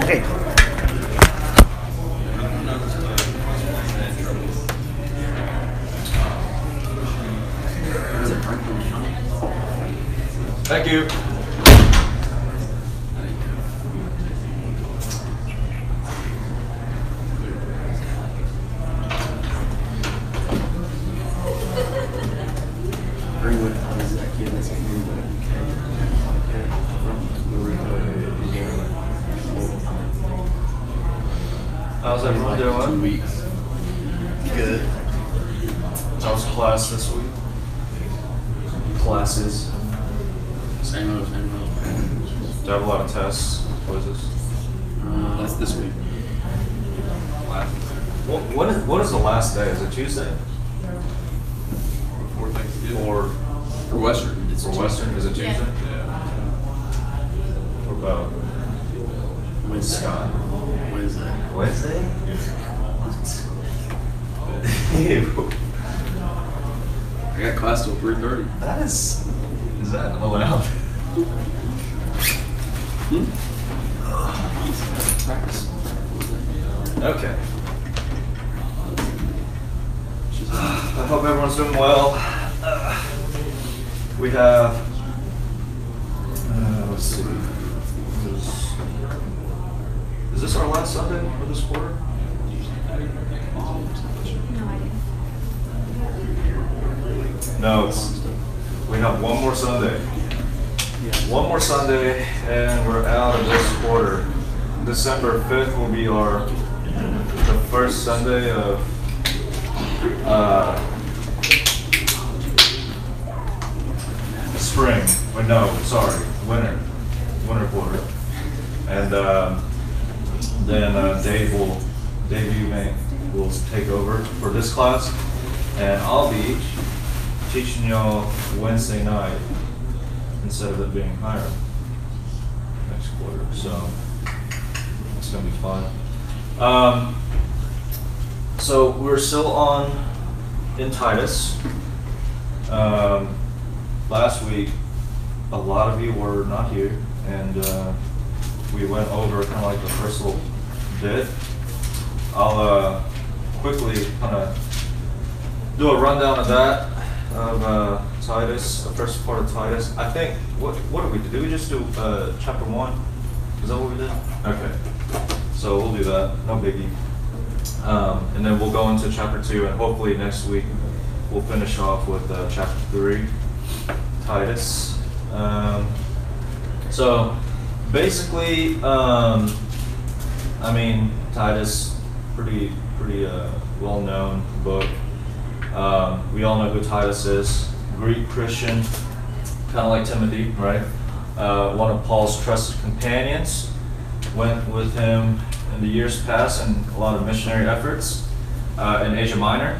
Okay. Thank you. How's everyone doing? 2 weeks. Good. How's class this week? Classes. Same old. Do you have a lot of tests, quizzes? That's this week. What is the last day? Is it Tuesday? Before Thanksgiving. Or For Western. It's for Western? Is it Tuesday? Yeah. What about Wednesday. Scott? Wednesday. Wednesday? I got class till 3:30. That is that allowed? Practice. Okay. I hope everyone's doing well. We have, let's see, is this our last Sunday for this quarter? No, we have one more Sunday. One more Sunday, and we're out of this quarter. December 5th will be the first Sunday of spring. Or no, sorry, winter quarter. And then Dave will take over for this class, and I'll be teaching y'all Wednesday night instead of it being higher next quarter. So it's gonna be fun. So we're still in Titus. Last week, a lot of you were not here, and we went over kind of like the first little bit. I'll quickly kind of do a rundown of that, of Titus, the first part of Titus. I think, what did we do? Did we just do chapter 1? Is that what we did? Okay. So we'll do that, no biggie. And then we'll go into chapter 2, and hopefully next week we'll finish off with chapter 3, Titus. So basically, I mean, Titus, pretty well-known book. We all know who Titus is. Greek Christian, kind of like Timothy, right? One of Paul's trusted companions. Went with him in the years past in a lot of missionary efforts in Asia Minor.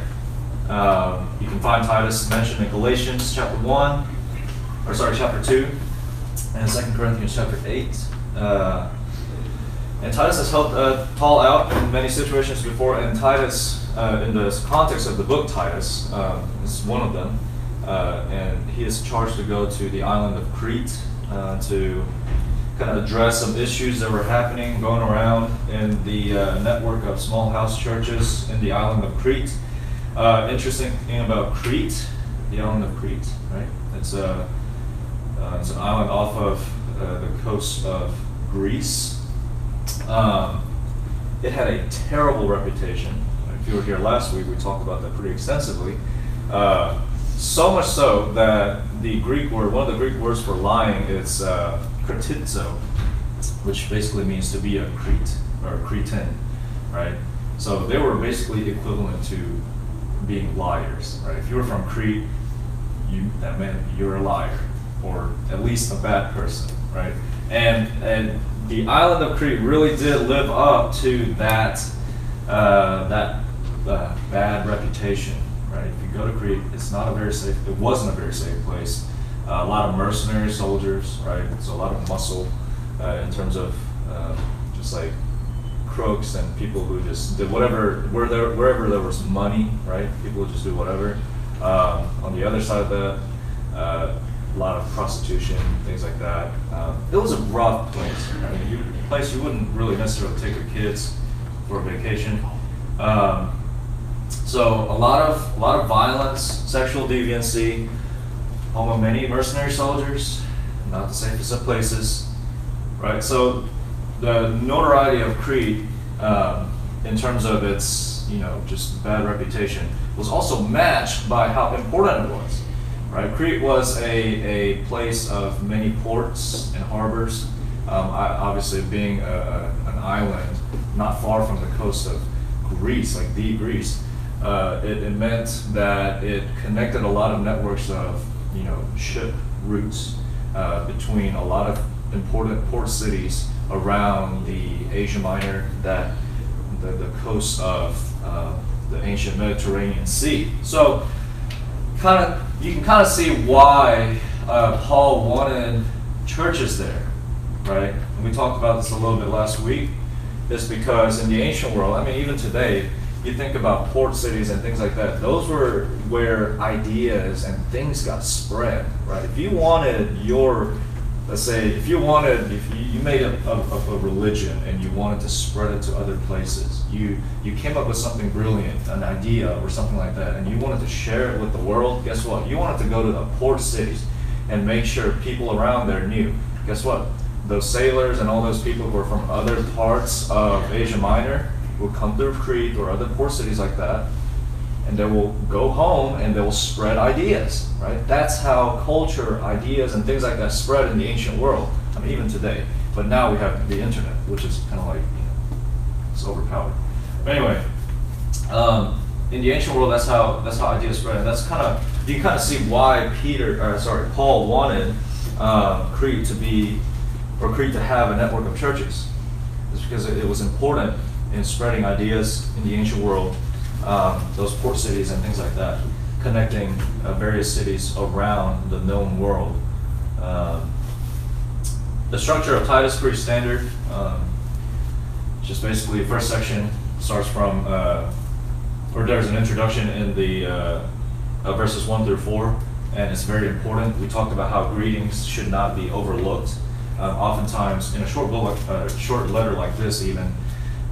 You can find Titus mentioned in Galatians chapter 2, and 2 Corinthians chapter 8. And Titus has helped Paul out in many situations before, and Titus, in the context of the book Titus, is one of them. And he is charged to go to the island of Crete to kind of address some issues that were going around in the network of small house churches in the island of Crete. Interesting thing about Crete, the island of Crete, right? It's an island off of the coast of Greece. It had a terrible reputation. If you were here last week, we talked about that pretty extensively. So much so that one of the Greek words for lying is kratitzo, which basically means to be a Crete or a Cretan, right? So they were basically equivalent to being liars, right? If you were from Crete, that meant you're a liar, or at least a bad person, right? And the island of Crete really did live up to that bad reputation, right? If you go to Crete, it wasn't a very safe place. A lot of mercenary soldiers, right? So a lot of muscle in terms of just like crooks and people who just did whatever, wherever there was money, right? People would just do whatever. On the other side of that, a lot of prostitution, things like that. It was a rough place. I mean, a place you wouldn't really necessarily take your kids for a vacation. So a lot of violence, sexual deviancy, home of many mercenary soldiers, not the safest of places, right? So the notoriety of Crete, in terms of its, just bad reputation, was also matched by how important it was, right? Crete was a place of many ports and harbors, obviously being an island not far from the coast of Greece, like the Greece. It meant that it connected a lot of networks of, ship routes between a lot of important port cities around the Asia Minor, that the coast of the ancient Mediterranean Sea. So, you can kind of see why Paul wanted churches there, right? And we talked about this a little bit last week. It's because in the ancient world, I mean, even today, you think about port cities and things like that, those were where ideas and things got spread, right? If you wanted if you made a religion and you wanted to spread it to other places, you came up with something brilliant, an idea or something like that, and you wanted to share it with the world, guess what? You wanted to go to the port cities and make sure people around there knew. Guess what? Those sailors and all those people who were from other parts of Asia Minor will come through Crete or other port cities like that, and they will go home and they will spread ideas, right? That's how culture, ideas, and things like that spread in the ancient world. I mean, even today. But now we have the internet, which is kind of like, it's overpowered. But anyway, in the ancient world, that's how ideas spread. And that's you can kind of see why Paul wanted Crete to have a network of churches. It's because it was important in spreading ideas in the ancient world, those port cities and things like that, connecting various cities around the known world. The structure of Titus is pretty standard. Just basically, the first section starts from, or there's an introduction in the verses 1 through 4, and it's very important. We talked about how greetings should not be overlooked. Oftentimes, in a short letter like this, even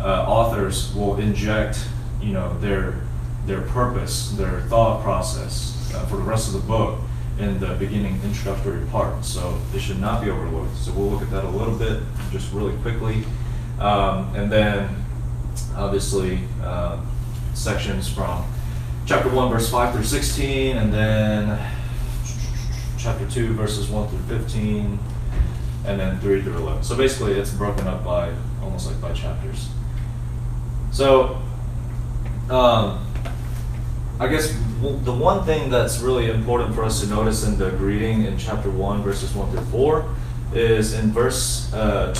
authors will inject, their purpose, their thought process for the rest of the book in the beginning introductory part. So it should not be overlooked. So we'll look at that a little bit, just really quickly, and then obviously sections from chapter 1, verse 5 through 16, and then chapter 2, verses 1 through 15. And then 3 through 11. So basically, it's broken up by almost like by chapters. So, I guess the one thing that's really important for us to notice in the greeting in chapter 1, verses 1 through 4, is in verse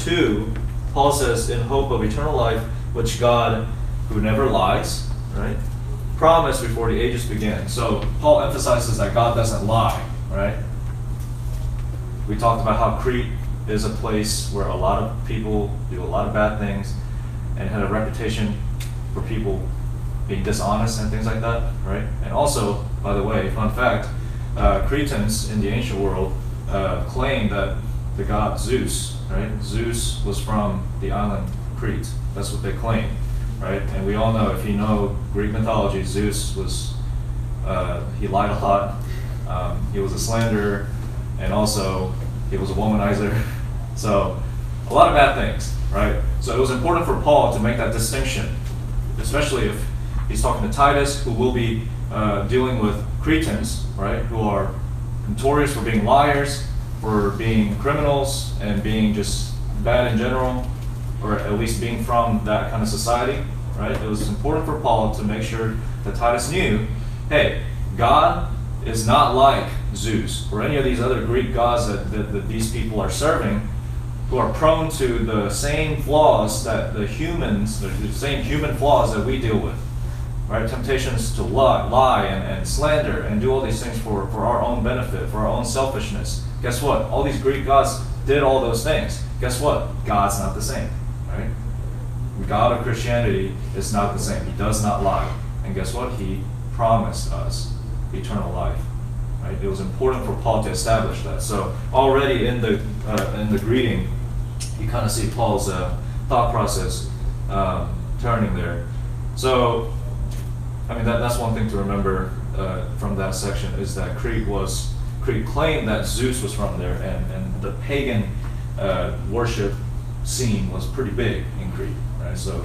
2, Paul says, "In hope of eternal life, which God, who never lies," right, promised before the ages began. So Paul emphasizes that God doesn't lie, right? We talked about how Crete is a place where a lot of people do a lot of bad things and had a reputation for people being dishonest and things like that, right? And also, by the way, fun fact, Cretans in the ancient world claimed that the god Zeus, right? Zeus was from the island Crete. That's what they claim, right? And we all know, if you know Greek mythology, Zeus was, he lied a lot, he was a slanderer, and also he was a womanizer. So a lot of bad things, right? So it was important for Paul to make that distinction, especially if he's talking to Titus, who will be dealing with Cretans, right, who are notorious for being liars, for being criminals, and being just bad in general, or at least being from that kind of society, right? It was important for Paul to make sure that Titus knew, hey, God is not like Zeus or any of these other Greek gods that these people are serving, who are prone to the same flaws that the same human flaws that we deal with, right? Temptations to lie and slander and do all these things for our own benefit, for our own selfishness. Guess what? All these Greek gods did all those things. Guess what? God's not the same, right? The God of Christianity is not the same. He does not lie. And guess what? He promised us eternal life. right? It was important for Paul to establish that. So already in the greeting, you kind of see Paul's thought process turning there. So, I mean, that's one thing to remember from that section, is that Crete claimed that Zeus was from there, and the pagan worship scene was pretty big in Crete, right? So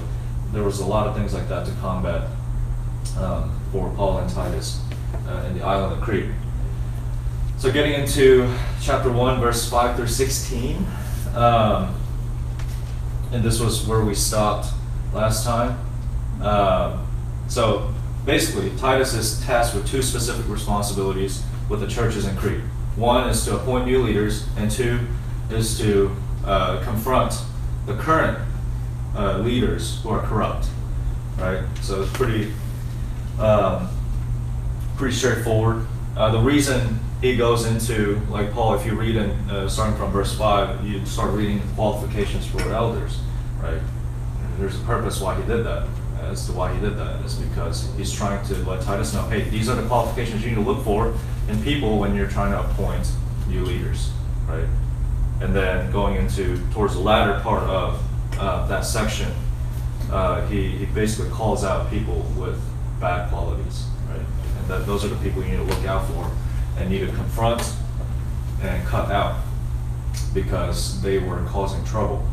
there was a lot of things like that to combat for Paul and Titus in the island of Crete. So getting into chapter 1, verse 5 through 16, and this was where we stopped last time. So basically, Titus is tasked with two specific responsibilities with the churches in Crete. One is to appoint new leaders, and two is to confront the current leaders who are corrupt, right? So it's pretty straightforward. The reason he goes into, like Paul, if you read in starting from verse 5, you start reading the qualifications for elders, right? There's a purpose why he did that. As to why he did that is because he's trying to let Titus know, hey, these are the qualifications you need to look for in people when you're trying to appoint new leaders, right? And then going into towards the latter part of that section, he basically calls out people with bad qualities, right? And that those are the people you need to look out for and need to confront and cut out because they were causing trouble.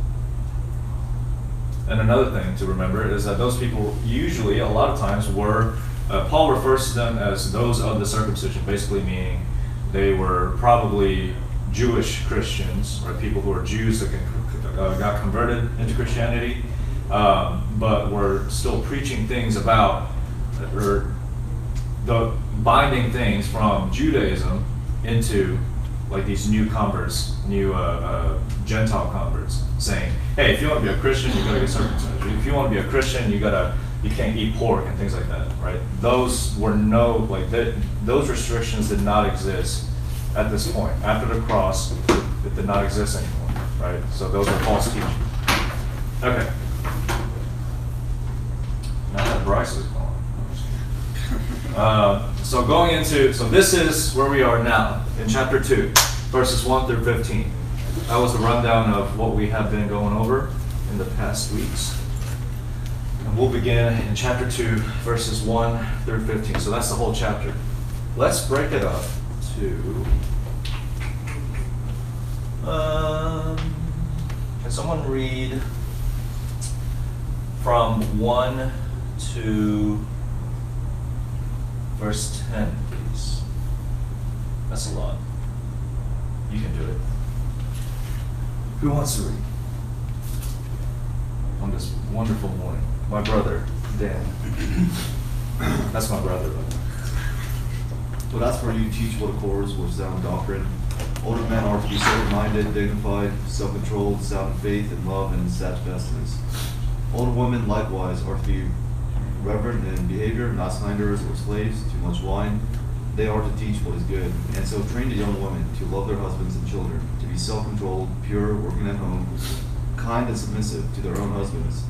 And another thing to remember is that those people usually, a lot of times, were, Paul refers to them as those of the circumcision, basically meaning they were probably Jewish Christians, or people who are Jews that got converted into Christianity, but were still preaching things about, or the binding things from Judaism into like these new converts, new Gentile converts, saying, hey, if you want to be a Christian, you gotta get circumcised. If you want to be a Christian, you can't eat pork and things like that, right? Those were those restrictions did not exist at this point. After the cross, it did not exist anymore, right? So those are false teaching. Okay. Now that Bryce is gone. So this is where we are now in chapter 2, verses 1 through 15. That was the rundown of what we have been going over in the past weeks. And we'll begin in chapter 2, verses 1 through 15. So that's the whole chapter. Let's break it up to... can someone read from 1 to verse 10, please? That's a lot. You can do it. Who wants to read on this wonderful morning? My brother, Dan. That's my brother. But as for you, teach what accords with sound doctrine. Older men are to be sober-minded, dignified, self-controlled, sound in faith, and love, and steadfastness. Older women likewise are to be reverent in behavior, not slanderers or slaves, too much wine. They are to teach what is good, and so train the young women to love their husbands and children, to be self-controlled, pure, working at home, kind and submissive to their own husbands,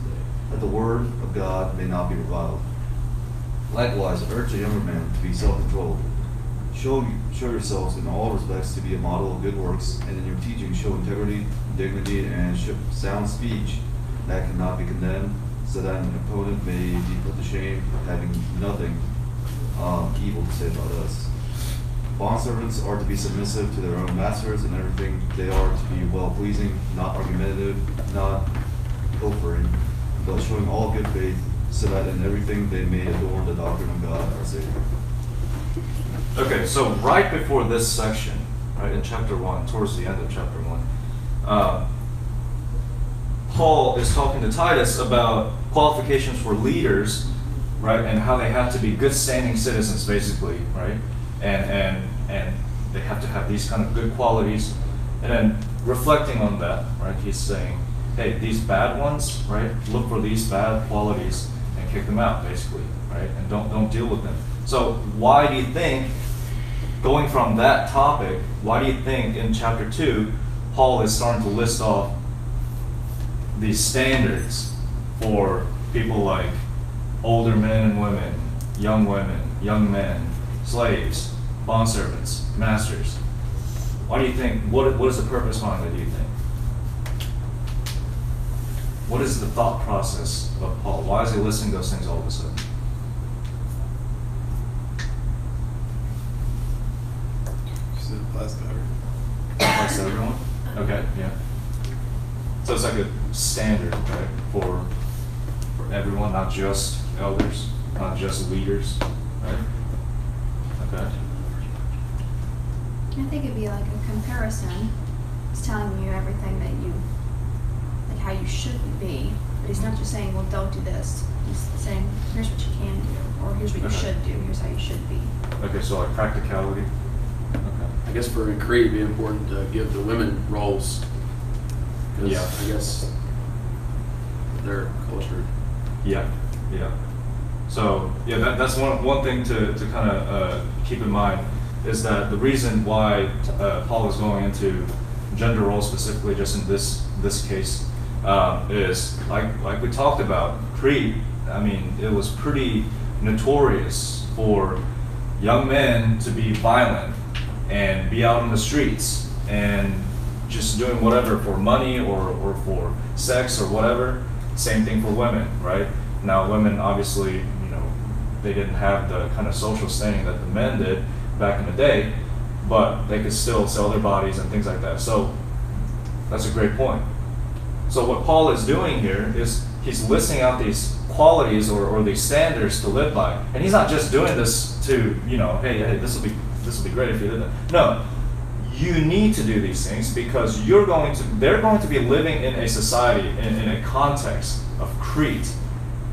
that the word of God may not be reviled. Likewise, urge the younger men to be self-controlled. Show yourselves in all respects to be a model of good works, and in your teaching show integrity, dignity, and sound speech that cannot be condemned, so that an opponent may be put to shame, having nothing evil to say about us. Bondservants are to be submissive to their own masters in everything. They are to be well-pleasing, not argumentative, not pilfering, but showing all good faith, so that in everything they may adorn the doctrine of God our Savior. Okay, so right before this section, right in chapter 1, towards the end of chapter 1, Paul is talking to Titus about qualifications for leaders, right, and how they have to be good standing citizens, basically, right, and they have to have these kind of good qualities, and then reflecting on that, right, he's saying, hey, these bad ones, right, look for these bad qualities and kick them out, basically, right, and don't deal with them. So why do you think, going from that topic, why do you think in chapter 2, Paul is starting to list off these standards for people like older men and women, young men, slaves, bondservants, masters. Why do you think, what is the purpose behind it, do you think? What is the thought process of Paul? Why is he listing those things all of a sudden? Because it applies to everyone. Applies to everyone? Okay, yeah. So it's like a standard, right, for everyone, not just elders, not just leaders, right? Okay. I think it'd be like a comparison. It's telling you everything that you, like how you should be. But he's not just saying, well, don't do this. He's saying, here's what you can do, or here's what you Okay. should do, here's how you should be. Okay, so like practicality. Okay. I guess for a Crete, it'd be important to give the women roles. 'Cause Yeah. I guess their culture. Yeah, yeah. So yeah, that's one thing to kind of keep in mind is that the reason why Paul is going into gender roles specifically just in this case is like we talked about, Crete. I mean, it was pretty notorious for young men to be violent and be out in the streets and just doing whatever for money or for sex or whatever. Same thing for women, right? Now, women obviously, you know, they didn't have the kind of social standing that the men did back in the day, but they could still sell their bodies and things like that. So that's a great point. So what Paul is doing here is he's listing out these qualities or these standards to live by, and he's not just doing this to, you know, hey, this will be great if you did that. No, you need to do these things because they're going to be living in a society in a context of Crete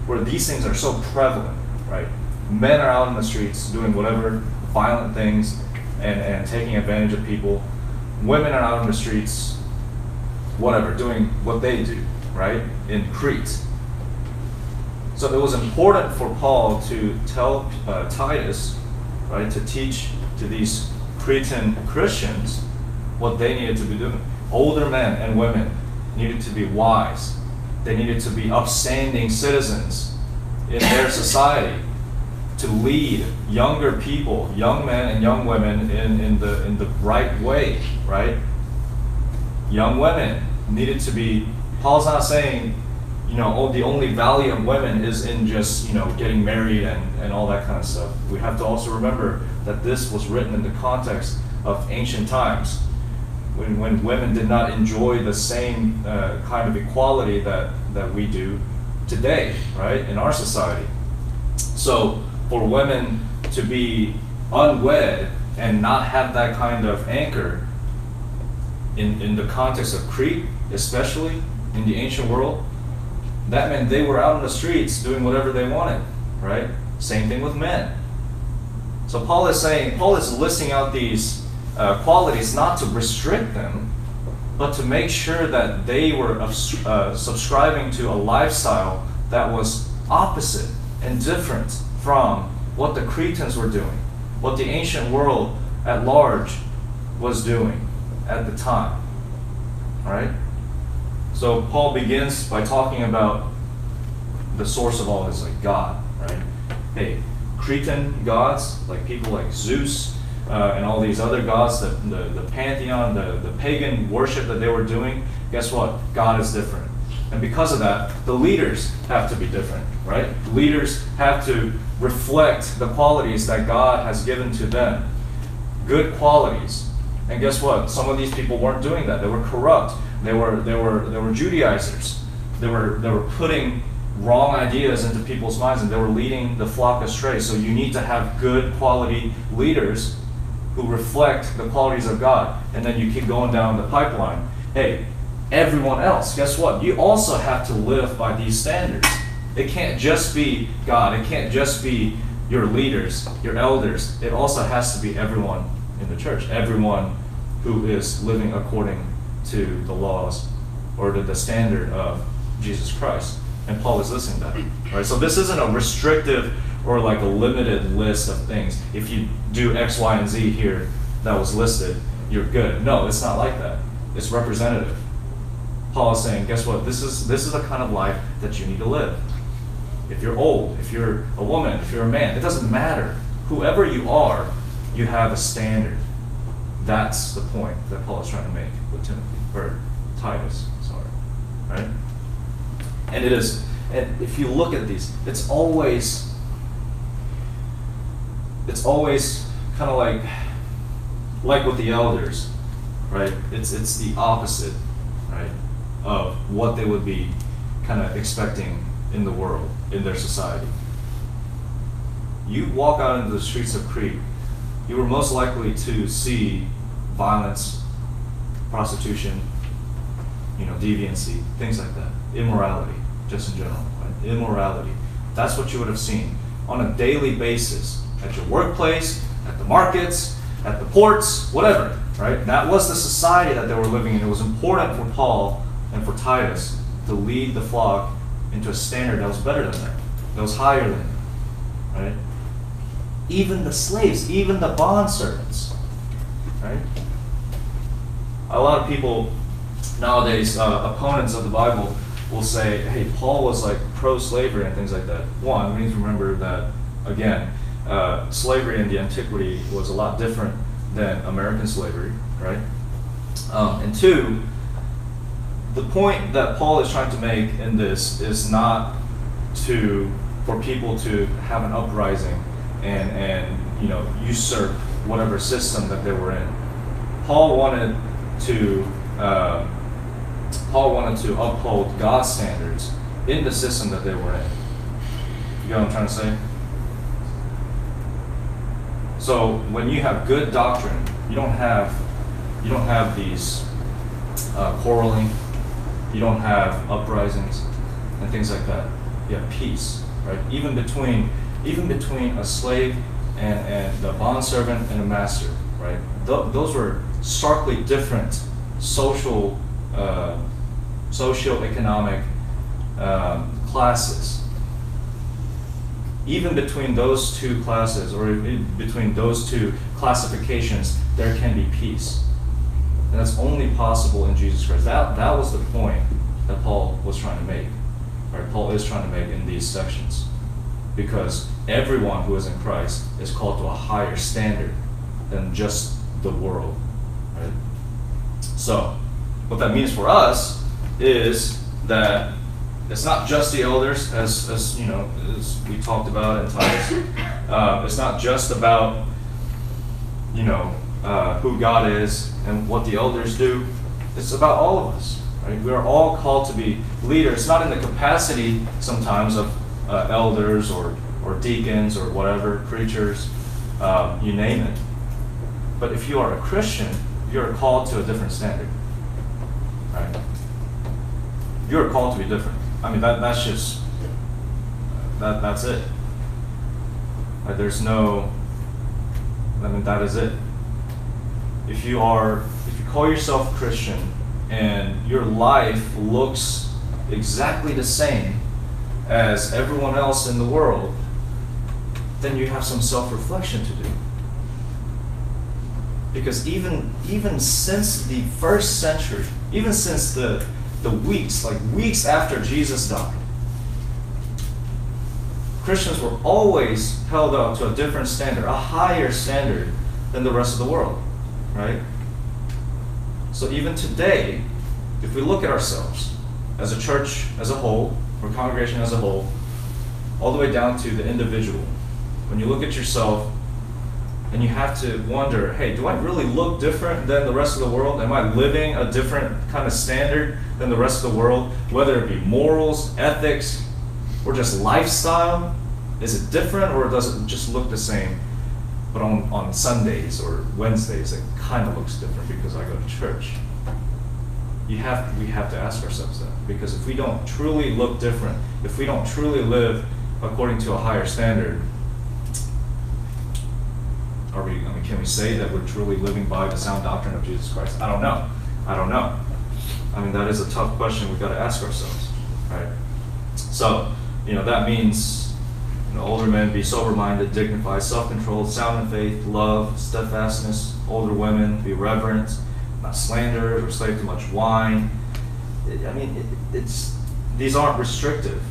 where these things are so prevalent, right? Men are out in the streets doing whatever violent things and taking advantage of people. Women are out in the streets, whatever, doing what they do, right? In Crete. So it was important for Paul to tell Titus, right, to teach to these Cretan Christians what they needed to be doing. Older men and women needed to be wise. They needed to be upstanding citizens in their society to lead younger people, young men and young women in the right way, right? Young women needed to be, Paul's not saying, you know, the only value of women is in just, you know, getting married and all that kind of stuff. We have to also remember that this was written in the context of ancient times when women did not enjoy the same kind of equality that we do today, right, in our society. So for women to be unwed and not have that kind of anchor in the context of Crete, especially in the ancient world, that meant they were out in the streets doing whatever they wanted, right? Same thing with men. So Paul is listing out these qualities not to restrict them, but to make sure that they were subscribing to a lifestyle that was opposite and different from what the Cretans were doing, what the ancient world at large was doing at the time. All right? So Paul begins by talking about the source of all this, like God, right? Hey, Cretan gods, like people like Zeus and all these other gods, the pantheon, the pagan worship that they were doing, guess what? God is different. And because of that, the leaders have to be different, right? Leaders have to reflect the qualities that God has given to them. Good qualities. And guess what? Some of these people weren't doing that. They were corrupt. They were Judaizers. They were putting wrong ideas into people's minds, and they were leading the flock astray. So you need to have good quality leaders who reflect the qualities of God. And then you keep going down the pipeline. Hey, everyone else, guess what? You also have to live by these standards. It can't just be God. It can't just be your leaders, your elders. It also has to be everyone in the church, everyone who is living according to the laws or to the standard of Jesus Christ. And Paul is listening to that. Right? So this isn't a restrictive or like a limited list of things. If you do X, Y, and Z here that was listed, you're good. No, it's not like that. It's representative. Paul is saying, guess what? This is the kind of life that you need to live. If you're old, if you're a woman, if you're a man, it doesn't matter. Whoever you are, You have a standard. That's the point that Paul is trying to make with Timothy, or Titus, sorry, right? And it is, and if you look at these, it's always kind of like with the elders, right? It's the opposite, right, of what they would be kind of expecting in the world, in their society. You walk out into the streets of Crete, you were most likely to see violence, prostitution, deviancy, things like that. Immorality, just in general, right? Immorality. That's what you would have seen on a daily basis at your workplace, at the markets, at the ports, whatever, right? That was the society that they were living in. It was important for Paul and for Titus to lead the flock into a standard that was better than them, that was higher than them, right? Even the slaves, even the bondservants, right? A lot of people nowadays, opponents of the Bible, will say, hey, Paul was like pro-slavery and things like that. One, we need to remember that, again, slavery in the antiquity was a lot different than American slavery, right? And two, the point that Paul is trying to make in this is not for people to have an uprising and usurp whatever system that they were in. Paul wanted to uphold God's standards in the system that they were in. You get what I'm trying to say? So when you have good doctrine, you don't have these quarreling, you don't have uprisings and things like that. You have peace, right? Even between a slave and the bondservant and a master, right? Those were starkly different socioeconomic classes. Even between those two classes, or between those two classifications, there can be peace. And that's only possible in Jesus Christ. That was the point that Paul was trying to make, or Paul is trying to make in these sections. Because everyone who is in Christ is called to a higher standard than just the world, right? So, what that means for us is that it's not just the elders, as we talked about in Titus. It's not just about who God is and what the elders do. It's about all of us, right? We are all called to be leaders, not in the capacity sometimes of elders or deacons or whatever, preachers, you name it. But if you are a Christian, you're called to a different standard, right? You're called to be different. I mean, that's just, that's it. Right? That is it. If you call yourself Christian and your life looks exactly the same as everyone else in the world, then you have some self-reflection to do. Because even since the first century, even since the weeks after Jesus died, Christians were always held up to a different standard, a higher standard than the rest of the world, right? So even today, if we look at ourselves as a church as a whole, or congregation as a whole, all the way down to the individual, when you look at yourself and you have to wonder, hey, do I really look different than the rest of the world? Am I living a different kind of standard than the rest of the world? Whether it be morals, ethics, or just lifestyle, is it different, or does it just look the same? But on Sundays or Wednesdays, it kind of looks different because I go to church. We have to ask ourselves that, because if we don't truly look different, if we don't truly live according to a higher standard, can we say that we're truly living by the sound doctrine of Jesus Christ? I don't know. I mean, that is a tough question we've got to ask ourselves, right? So, that means older men be sober-minded, dignified, self-controlled, sound in faith, love, steadfastness. Older women be reverent, not slanderers or slave to much wine. These aren't restrictive.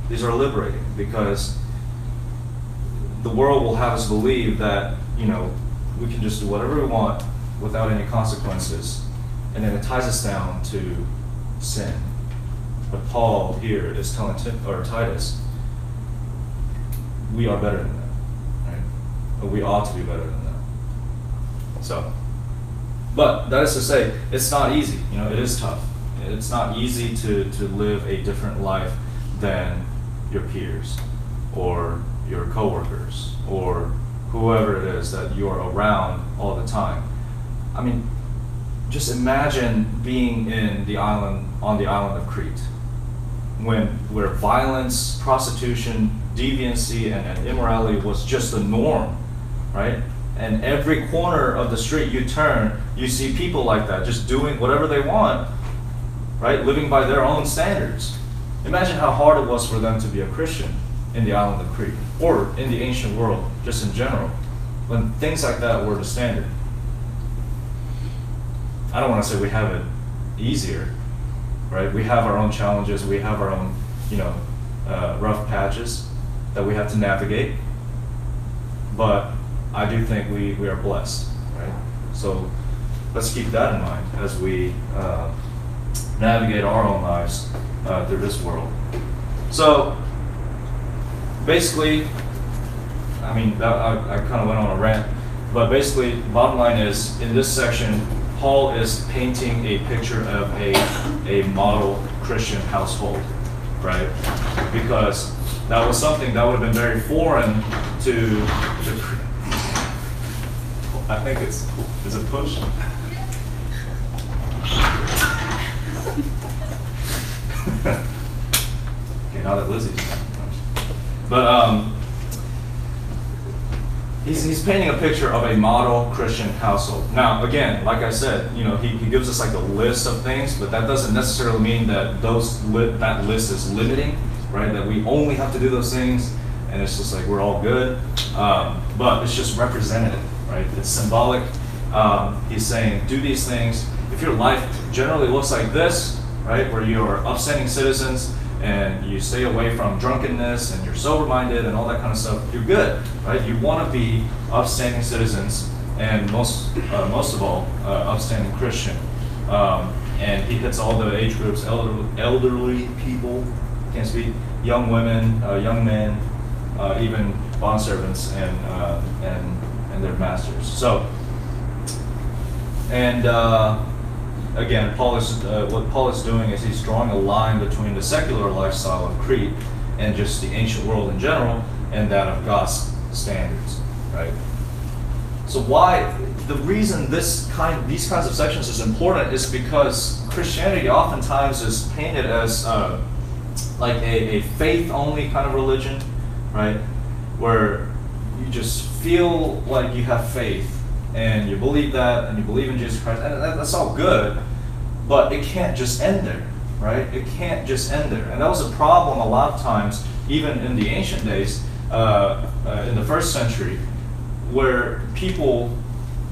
These are liberating, because the world will have us believe that we can just do whatever we want without any consequences, and then it ties us down to sin. But Paul here is telling Titus, we are better than that, right? Or we ought to be better than that. So, but that is to say, it's not easy. It is tough. It's not easy to live a different life than your peers, or your coworkers, or whoever it is that you are around all the time. I mean, just imagine being on the island of Crete, where violence, prostitution, deviancy, and immorality was just the norm, right? And every corner of the street you turn, you see people like that, just doing whatever they want, right? Living by their own standards. Imagine how hard it was for them to be a Christian in the island of Crete, or in the ancient world, just in general, when things like that were the standard. I don't want to say we have it easier, right? We have our own challenges, we have our own, rough patches that we have to navigate, but I do think we are blessed, right? So let's keep that in mind as we navigate our own lives through this world. So basically, I kind of went on a rant, but basically, bottom line is, in this section, Paul is painting a picture of a model Christian household, right? Because that was something that would have been very foreign to I think is it push? Okay, now that Lizzie's but he's painting a picture of a model Christian household. Now, again, like I said, he gives us like a list of things, but that doesn't necessarily mean that that list is limiting, right? That we only have to do those things, and it's just like we're all good. But it's just representative, right? It's symbolic. He's saying, do these things. If your life generally looks like this, right, where you are upstanding citizens, and you stay away from drunkenness, and you're sober-minded, and all that kind of stuff, you're good, right? You want to be upstanding citizens, and most of all, upstanding Christian. And he hits all the age groups: elderly people, can't speak, young women, young men, even bondservants and their masters. So, and again, what Paul is doing is he's drawing a line between the secular lifestyle of Crete and just the ancient world in general, and that of God's standards, right? So the reason these kinds of sections is important is because Christianity oftentimes is painted as like a faith-only kind of religion, right? Where you just feel like you have faith, and you believe that, and you believe in Jesus Christ, and that's all good, but it can't just end there, right? It can't just end there. And that was a problem a lot of times, even in the ancient days, in the first century, where people,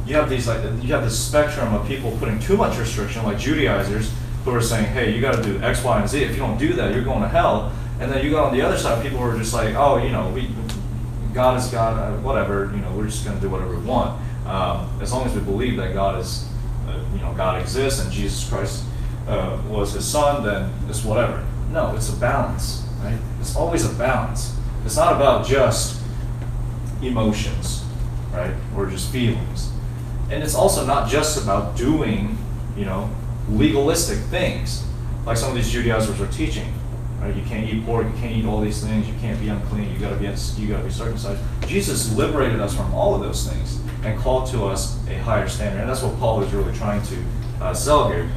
you have this spectrum of people putting too much restriction, like Judaizers, who are saying, hey, you got to do X, Y, and Z. If you don't do that, you're going to hell. And then you go on the other side, people who are just like, oh, God is God, whatever, we're just going to do whatever we want. As long as we believe that God is, God exists and Jesus Christ was his son, then it's whatever. No, it's a balance, right? It's always a balance. It's not about just emotions, right? Or just feelings. And it's also not just about doing, legalistic things, like some of these Judaizers are teaching. Right? You can't eat pork, you can't eat all these things, you can't be unclean, you gotta be circumcised. Jesus liberated us from all of those things and called to us a higher standard. And that's what Paul is really trying to sell here.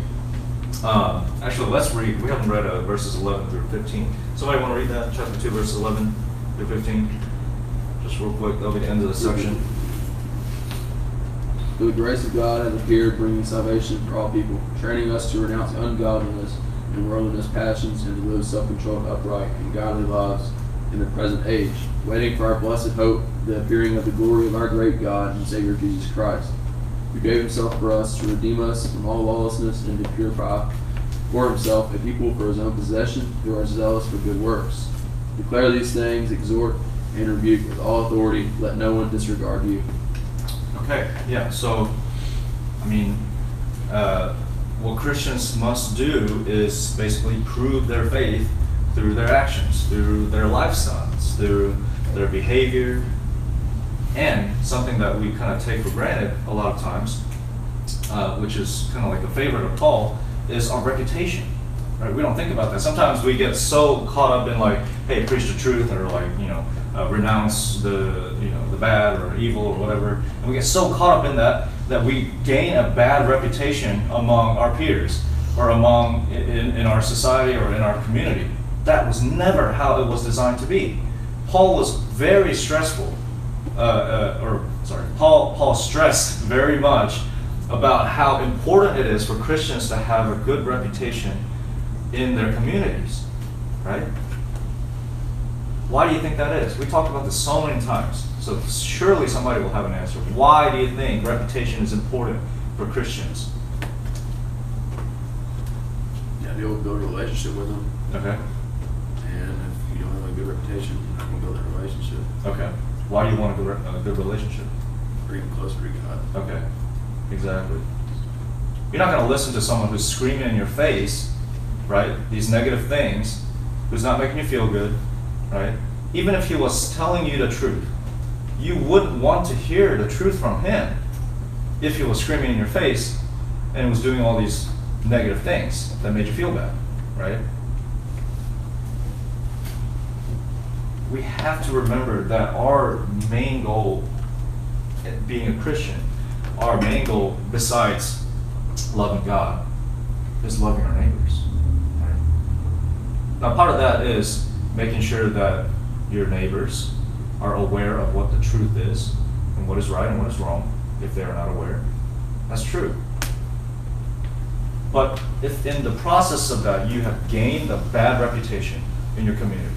Actually, let's read. We haven't read verses 11 through 15. Somebody want to read that? Chapter 2, verses 11 through 15? Just real quick, that'll be the end of the section. For the grace of God has appeared, bringing salvation for all people, training us to renounce ungodliness and worldliness passions, and to live self-controlled, upright, and godly lives in the present age, waiting for our blessed hope, the appearing of the glory of our great God and Savior Jesus Christ, who gave himself for us to redeem us from all lawlessness and to purify for himself a people for his own possession, who are zealous for good works. Declare these things, exhort, and rebuke with all authority. Let no one disregard you. Okay, yeah, so, I mean, what Christians must do is basically prove their faith through their actions, through their lifestyles, through their behavior, and something that we kind of take for granted a lot of times, which is kind of like a favorite of Paul, is our reputation. Right? We don't think about that. Sometimes we get so caught up in like, hey, preach the truth, or like, renounce the bad or evil or whatever, and we get so caught up in that we gain a bad reputation among our peers or among in our society or in our community. That was never how it was designed to be. Paul was very stressful, Paul stressed very much about how important it is for Christians to have a good reputation in their communities, right? Why do you think that is? We talked about this so many times, so surely somebody will have an answer. Why do you think reputation is important for Christians? Yeah, be able to build a relationship with them. Okay. And if you don't have a good reputation, you're not going to build that relationship. Okay. Why do you want a good relationship? Bring them closer to God. Okay. Exactly. You're not going to listen to someone who's screaming in your face, right? These negative things, who's not making you feel good, right? Even if he was telling you the truth, you wouldn't want to hear the truth from him if he was screaming in your face and was doing all these negative things that made you feel bad, right? We have to remember that our main goal at being a Christian, our main goal besides loving God, is loving our neighbors. Right? Now, part of that is making sure that your neighbors are aware of what the truth is and what is right and what is wrong, if they are not aware. That's true. But if in the process of that you have gained a bad reputation in your community,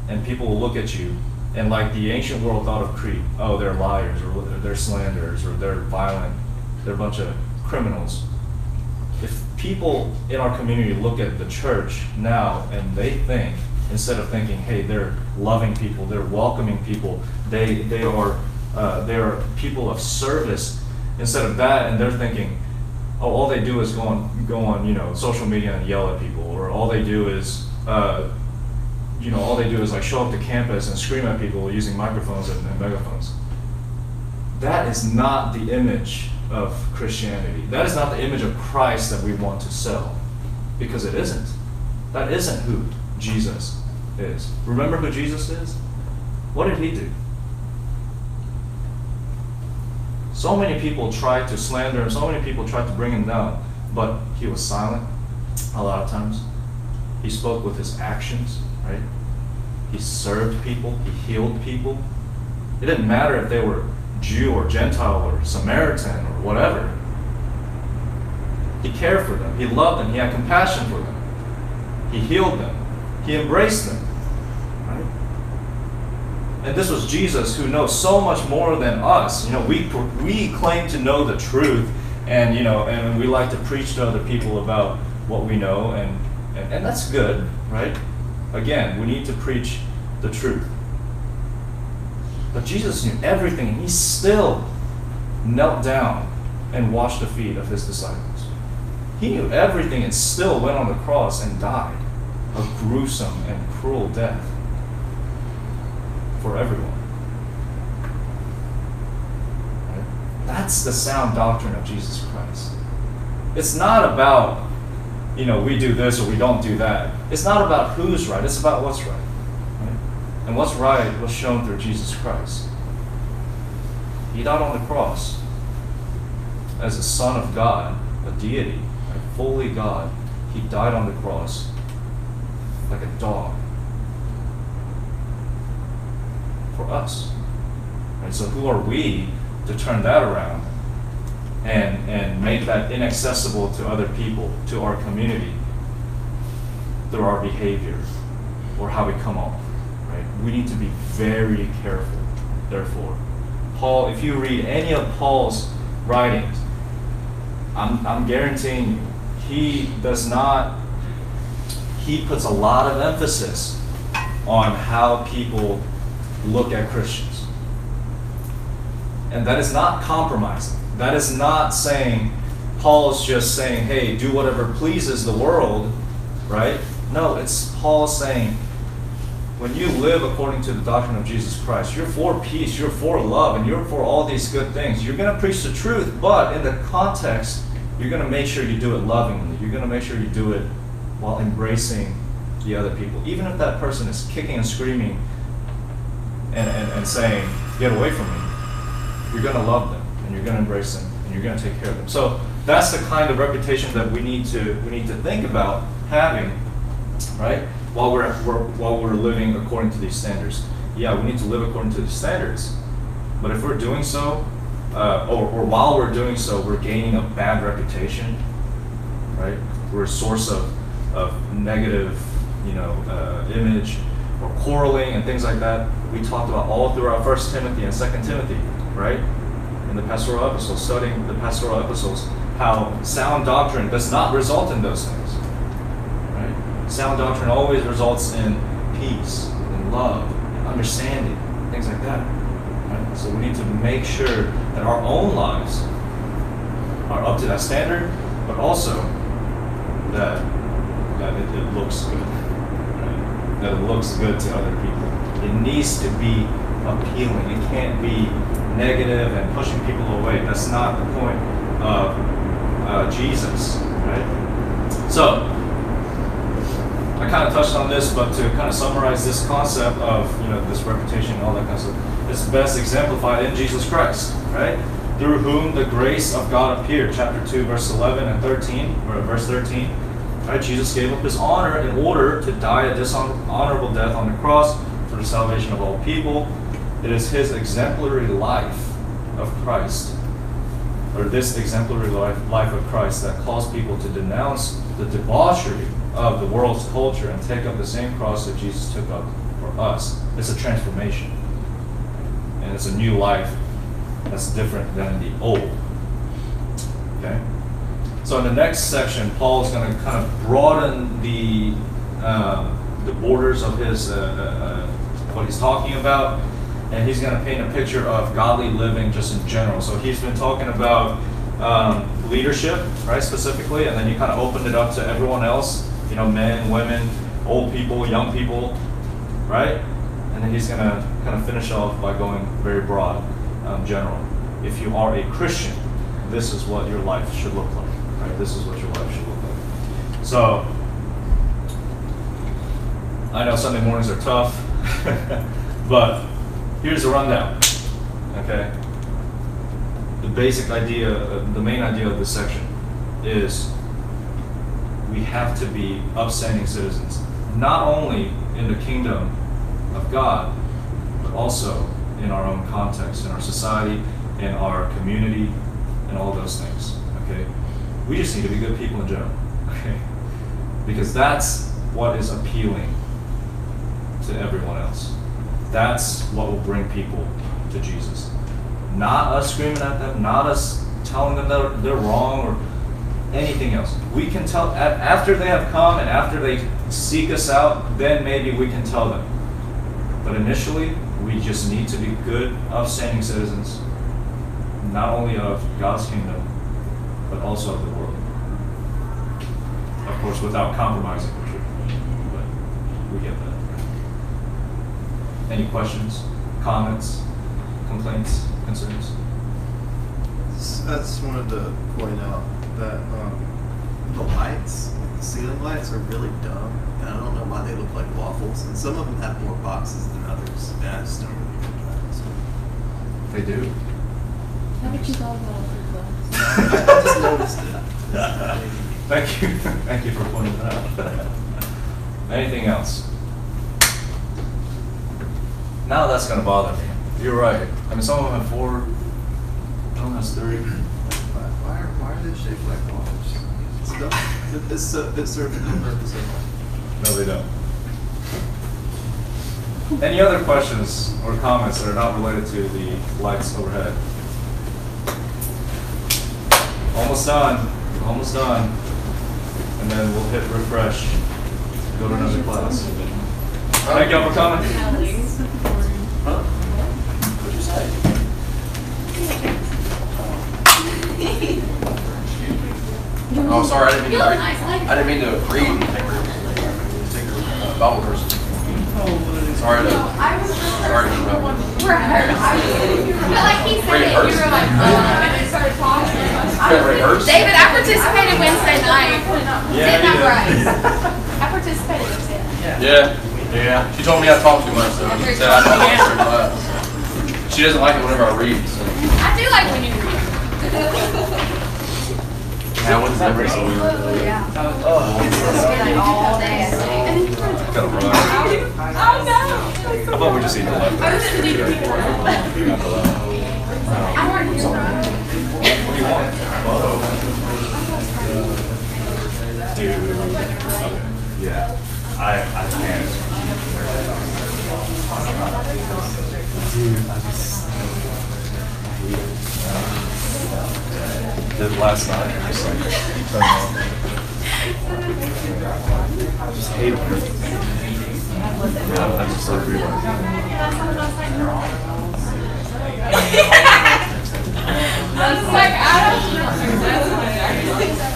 and people will look at you, and like the ancient world thought of Crete, oh, they're liars, or they're slanderers, or they're violent, they're a bunch of criminals. If people in our community look at the church now and they think, instead of thinking, hey, they're loving people, they're welcoming people, they are people of service, instead of that, and they're thinking, oh, all they do is go on social media and yell at people, or all they do is like show up to campus and scream at people using microphones and megaphones. That is not the image of Christianity. That is not the image of Christ that we want to sell, because it isn't. That isn't who Jesus is. Remember who Jesus is? What did he do? So many people tried to slander him, so many people tried to bring him down, but he was silent a lot of times. He spoke with his actions, right? He served people, he healed people. It didn't matter if they were Jew or Gentile or Samaritan or whatever. He cared for them, he loved them, he had compassion for them. He healed them, he embraced them. Right? And this was Jesus, who knows so much more than us. We claim to know the truth, and we like to preach to other people about what we know, and that's good, right? Again, we need to preach the truth. But Jesus knew everything, and he still knelt down and washed the feet of his disciples. He knew everything and still went on the cross and died a gruesome and cruel death for everyone. Right? That's the sound doctrine of Jesus Christ. It's not about, we do this or we don't do that. It's not about who's right, it's about what's right. And what's right was shown through Jesus Christ. He died on the cross as a Son of God, a deity, a fully God. He died on the cross like a dog for us. And so who are we to turn that around and make that inaccessible to other people, to our community, through our behavior or how we come off? Right? We need to be very careful, therefore. Paul, if you read any of Paul's writings, I'm guaranteeing you, he puts a lot of emphasis on how people look at Christians. And that is not compromising. That is not saying, Paul's just saying, hey, do whatever pleases the world, right? No, it's Paul saying, when you live according to the doctrine of Jesus Christ, you're for peace, you're for love, and you're for all these good things. You're going to preach the truth, but in the context, you're going to make sure you do it lovingly. You're going to make sure you do it while embracing the other people. Even if that person is kicking and screaming and saying, get away from me, you're going to love them, and you're going to embrace them, and you're going to take care of them. So that's the kind of reputation that we need to think about having, right? While we're living according to these standards. Yeah, we need to live according to these standards. But if we're doing so, or while we're doing so, we're gaining a bad reputation, right? We're a source of negative, image, or quarreling and things like that. We talked about all throughout 1 Timothy and 2 Timothy, right? In the pastoral epistles, studying the pastoral epistles, how sound doctrine does not result in those things. Sound doctrine always results in peace, and love, and understanding, things like that. Right? So we need to make sure that our own lives are up to that standard, but also that it looks good. Right? That it looks good to other people. It needs to be appealing. It can't be negative and pushing people away. That's not the point of Jesus. Right? So, I kind of touched on this, but to kind of summarize this concept of this reputation and all that kind of stuff, it's best exemplified in Jesus Christ, right? Through whom the grace of God appeared. Chapter 2, verse 11 and 13, or verse 13. Right? Jesus gave up his honor in order to die a dishonorable death on the cross for the salvation of all people. It is his exemplary life of Christ, or this exemplary life of Christ, that calls people to denounce the debauchery of the world's culture and take up the same cross that Jesus took up for us. It's a transformation. And it's a new life that's different than the old. Okay? So in the next section, Paul is going to kind of broaden the borders of his what he's talking about, and he's going to paint a picture of godly living just in general. So he's been talking about leadership, right, specifically, and then you kind of opened it up to everyone else. Men, women, old people, young people, right? And then he's going to kind of finish off by going very broad, general. If you are a Christian, this is what your life should look like, right? This is what your life should look like. So, I know Sunday mornings are tough, but here's the rundown, okay? The basic idea, the main idea of this section is we have to be upstanding citizens, not only in the kingdom of God, but also in our own context, in our society, in our community, and all those things, okay? We just need to be good people in general, okay? Because that's what is appealing to everyone else. That's what will bring people to Jesus. Not us screaming at them, not us telling them that they're wrong or anything else. We can tell after they have come and after they seek us out, then maybe we can tell them. But initially, we just need to be good, upstanding citizens, not only of God's kingdom, but also of the world. Of course, without compromising the truth. But we get that. Any questions, comments, complaints, concerns? I just wanted to point out that the lights, the ceiling lights, are really dumb, and I don't know why they look like waffles. And some of them have more boxes than others, and I just don't really get that. So. They do. How did you go about it? I just noticed it. Thank you. Thank you for pointing that out. Anything else? Now that's going to bother me. You're right. I mean, some of them have 4, one has 3. Why are they shaped like waffles? It's dumb. It serves no purpose at all. No, they don't. Any other questions or comments that are not related to the lights overhead? Almost done. Almost done. And then we'll hit refresh. Go to another class. Thank y'all for coming. Huh? What'd you say? Oh, sorry, I didn't mean You to look read. nice, I like it. I didn't mean to read. Take your Bible verse. Sorry to. Sorry to interrupt. We're hurt. But like he said it, you were like, and then started talking. David, I participated Wednesday night. Didn't I, Bryce? I participated Wednesday night. Yeah. She told me I talk too much, so she said I don't like her class. She doesn't like it whenever I read, so. I do like when you read. Now when's that race over? Yeah. Like all day, I think. And then you Gotta run. oh no. How about we just eat the leftovers? I was gonna do the people. Not the leftovers. I weren't here, bro. What do you want? Dude. Okay. Yeah. I can't. Dude, I did last night. I just like turn on. I just hate it. Yeah, I just started realizing. That's like out of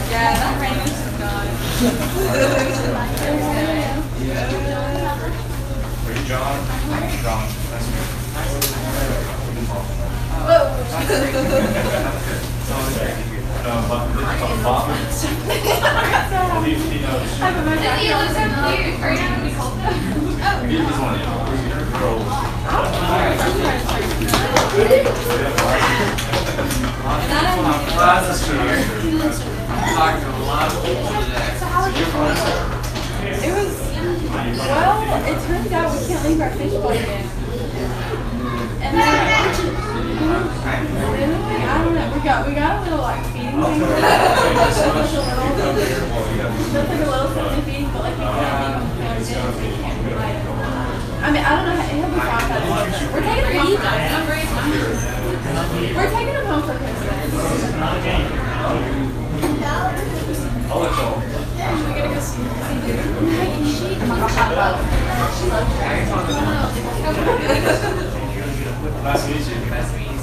yeah, that rain is just gone. Where's John? John. That's me. He knows. You look so cute. Are you not gonna be cold though? He just wanted to It was, well, it turns out we can't leave our fish bowl again. And then, I don't know, we got a little like feeding thing. Just like a little something feeding, but like we can't leave them for our dinner, so we can't like, I mean, I don't know, it'll be fine by the We're taking them home. We're taking them home for Christmas. I'll let y'all. We're gonna go see Oh my gosh, I love her. She loves her. Nice to meet you. Nice to meet you.